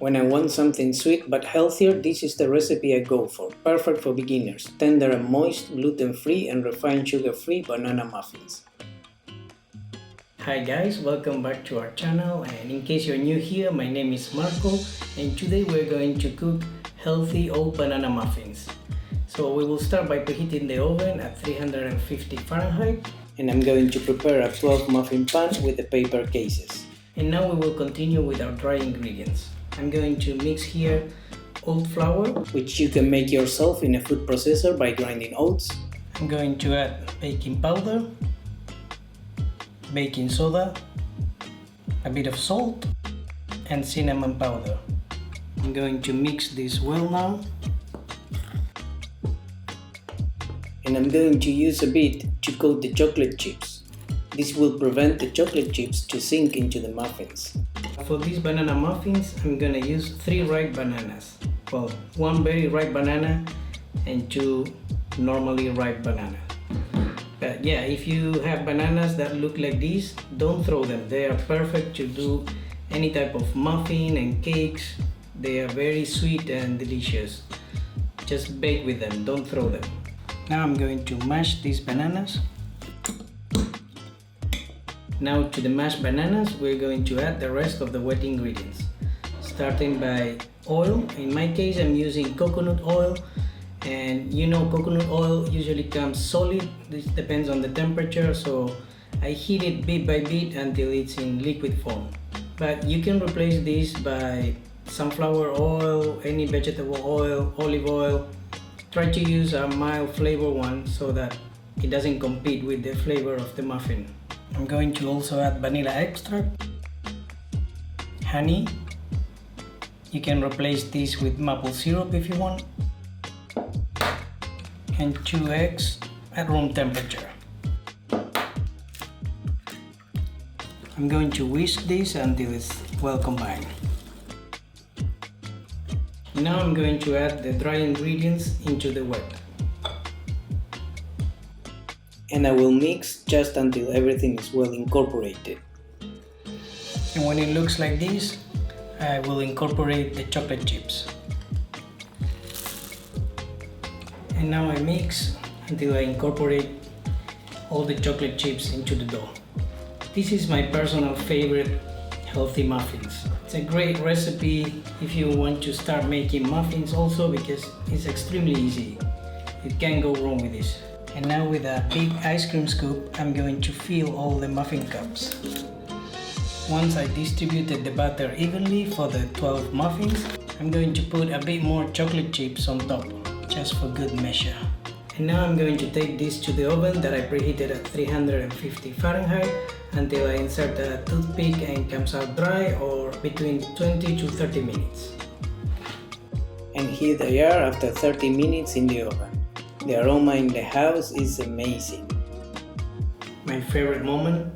When I want something sweet but healthier, this is the recipe I go for. Perfect for beginners. Tender and moist, gluten-free and refined sugar-free banana muffins. Hi guys, welcome back to our channel, and in case you're new here, my name is Marco and today we're going to cook healthy oat banana muffins. So we will start by preheating the oven at 350 Fahrenheit, and I'm going to prepare a 12 muffin pan with the paper cases. And now we will continue with our dry ingredients. I'm going to mix here oat flour, which you can make yourself in a food processor by grinding oats. I'm going to add baking powder, baking soda, a bit of salt and cinnamon powder. I'm going to mix this well now. And I'm going to use a bit to coat the chocolate chips. This will prevent the chocolate chips to sink into the muffins. For these banana muffins, I'm gonna use 3 ripe bananas. Well, 1 very ripe banana and 2 normally ripe bananas. But yeah, if you have bananas that look like this, don't throw them. They are perfect to do any type of muffin and cakes. They are very sweet and delicious. Just bake with them, don't throw them. Now I'm going to mash these bananas. Now to the mashed bananas, we're going to add the rest of the wet ingredients. Starting by oil. In my case, I'm using coconut oil. And you know, coconut oil usually comes solid. This depends on the temperature, so I heat it bit by bit until it's in liquid form. But you can replace this by sunflower oil, any vegetable oil, olive oil. Try to use a mild flavor one so that it doesn't compete with the flavor of the muffin. I'm going to also add vanilla extract, honey. You can replace this with maple syrup if you want, and 2 eggs at room temperature. I'm going to whisk this until it's well combined. Now I'm going to add the dry ingredients into the wet. And I will mix just until everything is well incorporated. And when it looks like this, I will incorporate the chocolate chips. And now I mix until I incorporate all the chocolate chips into the dough. This is my personal favorite healthy muffins. It's a great recipe if you want to start making muffins also, because it's extremely easy. You can't go wrong with this. And now with a big ice cream scoop, I'm going to fill all the muffin cups. Once I distributed the batter evenly for the 12 muffins, I'm going to put a bit more chocolate chips on top, just for good measure. And now I'm going to take this to the oven that I preheated at 350 Fahrenheit until I insert a toothpick and comes out dry, or between 20 to 30 minutes. And here they are after 30 minutes in the oven. The aroma in the house is amazing. My favorite moment.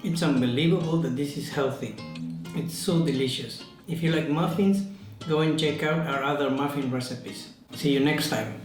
It's unbelievable that this is healthy. It's so delicious. If you like muffins, go and check out our other muffin recipes. See you next time.